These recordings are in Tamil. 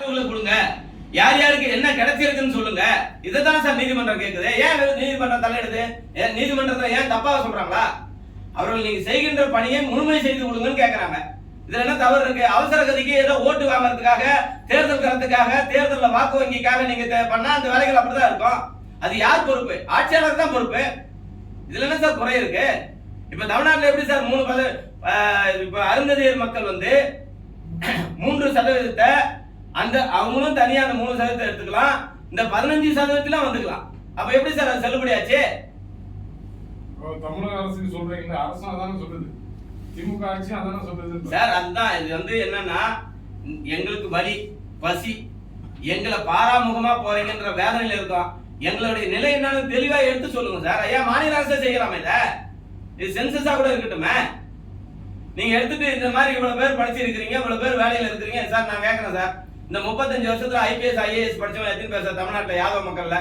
கொடுங்க, யார் யாருக்கு என்ன கிடைச்சிருக்குன்னு சொல்லுங்க. இதைத்தானே சார் நீதிமன்றம் கேட்குது. ஏன் நீதிமன்றம் தலையிடுது? நீதிமன்றத்தை ஏன் தப்பாக சொல்றாங்களா? அவர்கள் நீங்க செய்கின்ற பணியை முழுமை செய்து கொடுங்கன்னு கேட்கறாங்க. இதுல என்ன தவறு இருக்கு? அவசர கதிக்கு ஏதோ ஓட்டு வாங்கறதுக்காக, தேர்தல் கருத்துக்காக, தேர்தலில் வாக்கு வங்கிக்காக நீங்க பண்ணா அந்த வேலைகள் அப்படிதான் இருக்கும். அது யார் பொறுப்பு? ஆட்சியாளர் தான் பொறுப்பு. இதுல என்ன சார் குறை இருக்கு? இப்ப தமிழ்நாட்டில் எப்படி சார் 3 இப்ப அருந்ததியர் மக்கள் 3% அந்த அவங்களும் தனியா அந்த 3% எடுத்துக்கலாம், இந்த 15% வந்துக்கலாம். அப்ப எப்படி சார் அது செல்லுபடியாச்சு? தமிழக அரசு சொல்றீங்க, அரசு அதான சொல்லுது, திமுக ஆட்சி அதான சொல்லுது சார். அதுதான் இது என்னன்னா, எங்களுக்கு வலி பசி, எங்களை பாராமுகமா போறீங்கன்ற வேதனையில இருக்கோம். எங்களுடைய நிலை என்னன்னு தெளிவா எடுத்து சொல்லுங்க சார். ஐயா, மாநில அரசே செய்யலாமே இது சென்சஸா கூட இருக்கட்டுமே. நீங்க எடுத்துட்டு இந்த மாதிரி இவ்வளவு பேர் படிச்சிருக்கீங்க, இவ்வளவு பேர் வேலையில இருக்கிறீங்க சார். நான் கேட்கறேன் சார், இந்த 35 வருஷத்துல ஐபிஎஸ் ஐஏஎஸ் படிச்சவங்க எத்தனை பேர் சார் தமிழ்நாட்டில் யாதவ மக்கள்ல?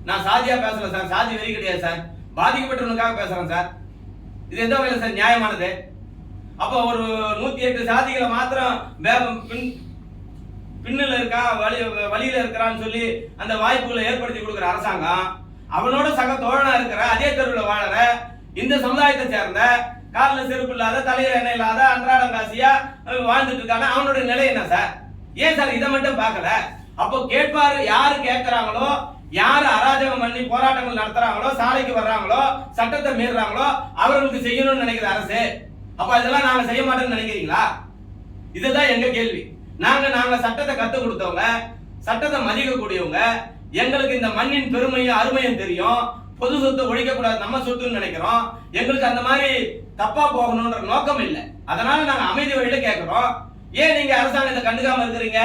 நான் சாதியா பேசல சார், சாதி வெறி கிடையாது சார், பாதிக்கப்பட்டவனுக்காக பேசுறேன் சார். இது எந்த வகையில சார் நியாயமானது? அப்போ ஒரு 108 சாதிகளை மாத்திரம் பின்னில் இருக்கான், வழியில இருக்கிறான்னு சொல்லி அந்த வாய்ப்புகளை ஏற்படுத்தி கொடுக்குற அரசாங்கம், அவனோட சக தோழனா இருக்கிற, அதே தெருவில் வாழற இந்த சமுதாயத்தை சேர்ந்த, காலில் செருப்பு இல்லாத, தலையில எண்ணெய் இல்லாத, அன்றாடம் காசியா வாழ்ந்துட்டு இருக்கான அவனுடைய நிலை என்ன சார்? ஏன் சார் இதை மட்டும் பார்க்கல? அப்போ கேட்பாரு, யாரு கேட்கிறாங்களோ, யாரு அராஜகம் பண்ணி போராட்டங்கள் நடத்துறாங்களோ, சாலைக்கு வர்றாங்களோ, சட்டத்தை மீறுறாங்களோ அவர்களுக்கு செய்யணும்னு நினைக்கிற அரசு. அப்ப இதெல்லாம் நாங்க செய்ய மாட்டோம்னு நினைக்கிறீங்களா? இதுதான் எங்க கேள்வி. நாங்க சட்டத்தை கத்து கொடுத்தவங்க, சட்டத்தை மதிக்கக்கூடியவங்க, எங்களுக்கு இந்த மண்ணின் பெருமையும் அருமையும் தெரியும். பொது சொத்தை ஒழிக்க கூடாது, நம்ம சொத்துன்னு நினைக்கிறோம். எங்களுக்கு அந்த மாதிரி தப்பா போகணும்ன்ற நோக்கம் இல்லை. அதனால நாங்க அமைதி வழியில கேட்கிறோம். ஏன் நீங்க அரசாங்கத்தை கண்டுக்காம இருக்கிறீங்க?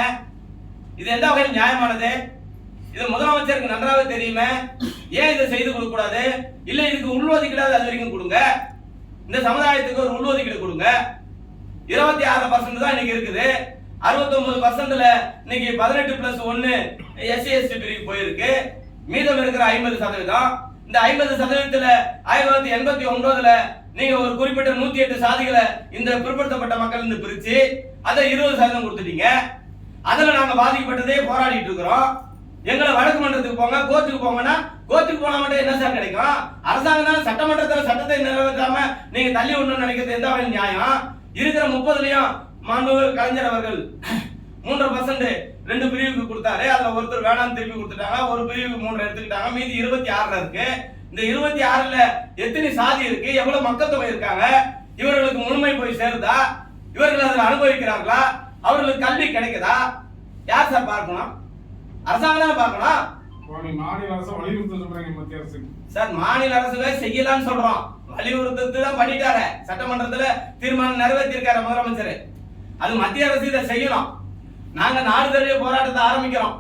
இது எந்த வகையில் நியாயமானது? இது முதலமைச்சருக்கு நன்றாக தெரியுமே. ஏன் இதை செய்து கொடுக்க கூடாது? இல்ல இதுக்கு உள்ஒதுக்கீடு அது வரைக்கும் கொடுங்க. இந்த சமுதாயத்துக்கு ஒரு உள்ஒதுக்கீடு கொடுங்க. 26% தான் இன்னைக்கு இருக்குது. 69% இன்னைக்கு 18+1 SC/ST பிரிவு போயிருக்கு. மீதம் இருக்கிற 50%. இந்த 50%த்துல 1989 நீங்க ஒரு குறிப்பிட்ட 108 சாதிகளை இந்த பிற்படுத்தப்பட்ட மக்கள் இருந்து பிரிச்சு அதை 20% கொடுத்துட்டீங்க. அதுல நாங்க பாதிக்கப்பட்டதே போராடிட்டு இருக்கிறோம். எங்களை வழக்கு மன்றத்துக்கு போங்க, கோர்ட்டுக்கு போங்கன்னா, கோர்ட்டுக்கு போனா மட்டும் என்ன சார் கிடைக்கும்? அரசாங்கம் தான் சட்டமன்றத்தில் சட்டத்தை நிறைவேற்றாம நீங்க தள்ளி விடணும்னு நினைக்கிறது எந்த வகையில் நியாயம்? இருக்கிற 30லயும் மாண்புமிகு கலைஞர் அவர்கள் 3% 2 பிரிவுக்கு கொடுத்தாரு. அதுல ஒருத்தர் வேணாம் திருப்பி கொடுத்துட்டாங்க, ஒரு பிரிவுக்கு 3 எடுத்துக்கிட்டாங்க, மீதி 26 இருக்கு. இந்த 26ல எத்தனை சாதி இருக்கு, எவ்வளவு மக்கள் தொகை இருக்காங்க, இவர்களுக்கு முழுமை போய் சேருதா, இவர்கள் அதில் அனுபவிக்கிறார்களா, அவர்களுக்கு கல்வி கிடைக்குதா? யார் சார் பார்க்கணும்? அரசாங்கம் தான் பார்க்கணும். மாநில அரசு வலியுறுத்த சொல்றீங்க மத்திய அரசு. சார், மாநில அரசுவே செய்யலாம்னு சொல்றோம். வலியுறுத்து தான் பண்ணிட்டாரு, சட்டமன்றத்துல தீர்மானம் நிறைவேற்றிருக்காரு முதலமைச்சர். அது மத்திய அரசு இதை செய்யணும். நாங்க நாடு தழுவிய போராட்டத்தை ஆரம்பிக்கிறோம்,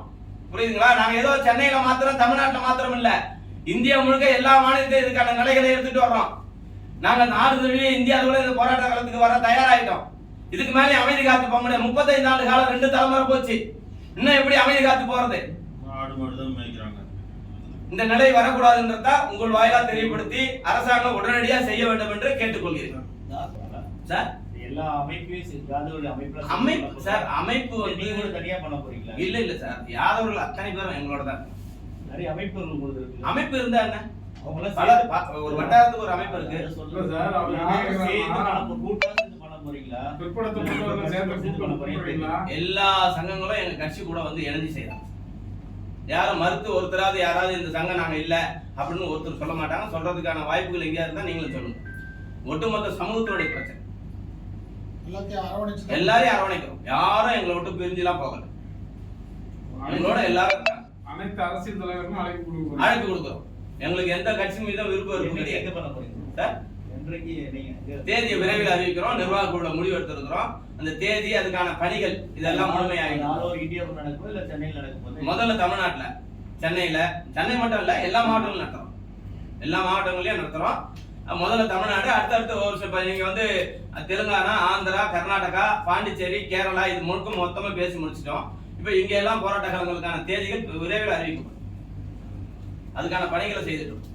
புரியுதுங்களா? நாங்க ஏதோ சென்னையில மாத்திரம், தமிழ்நாட்டில் மாத்திரம் இல்ல, இந்தியா முழுக்க எல்லா மாநிலத்தையும் இதுக்கான நிலைகளை எடுத்துட்டு வர்றோம். நாங்க நாடு தழுவிய இந்தியாவில் இந்த போராட்ட காலத்துக்கு வர தயாராயிட்டோம். இதுக்கு மேலே அமைதி காத்து போக முடியாது. 35 ஆண்டு காலம் 2 தலைமுறை போச்சு. இன்னும் எப்படி அமைதி காத்து போறது? இந்த நிலை வரக்கூடாதுன்றதா உங்கள் வாயிலா தெரியப்படுத்தி அரசாங்கம் உடனடியா செய்ய வேண்டும் என்று கேட்டுக்கொள்கிறேன். சார், எல்லா அமைப்பு சார், அமைப்பு தனியா பண்ண போறீங்களா? இல்ல சார், யாதவர்கள் அத்தனை பேரும் எங்களோட தான். நிறைய அமைப்பு இருந்தா என்ன, ஒரு வட்டாரத்துக்கு ஒரு அமைப்பு இருக்கு. எல்லா சங்கங்களும் எங்க கட்சி கூட வந்து இணைஞ்சு செய்யறாங்க. யாரும் மறுத்து ஒருத்தராவது யாராவது இந்த சங்கம் நாங்க இல்ல அப்படின்னு ஒருத்தர் சொல்ல மாட்டாங்க. சொல்றதுக்கான வாய்ப்புகள் எங்கேயா இருந்தா நீங்களும் சொல்லுங்க. ஒட்டுமொத்த சமூகத்தோட பிரச்சனை, எல்லாரையும் அரவணைக்கிறோம். யாரும் எங்களை விட்டு பிரிஞ்சு எல்லாம் போகல. எங்களோட எல்லாரும் அனைத்து அரசியல் தலைவருக்கும் அழைப்பு கொடுக்கிறோம். எங்களுக்கு எந்த கட்சி மீதும் விருப்பம் எங்க பண்ண போறீங்க சார்? தேதியை விரைவில் அறிவிக்கிறோம். நிர்வாக குழுல முடிவு எடுத்திருக்கிறோம். அந்த தேதி, அதுக்கான பணிகள் இதெல்லாம் முழுமையாகும். முதல்ல தமிழ்நாட்டுல, சென்னை மட்டும் இல்ல, எல்லா மாவட்டங்களும் நடத்துறோம். எல்லா மாவட்டங்களையும் நடத்துறோம். முதல்ல தமிழ்நாடு, அடுத்தடுத்து ஒரு சில நீங்க வந்து தெலுங்கானா, ஆந்திரா, கர்நாடகா, பாண்டிச்சேரி, கேரளா, இது முழுக்க மொத்தமா பேசி முடிச்சிட்டோம். இப்ப இங்க எல்லாம் போராட்ட காலங்களுக்கான தேதிகள் விரைவில் அறிவிக்கப்படும். அதுக்கான பணிகளை செய்துட்டோம்.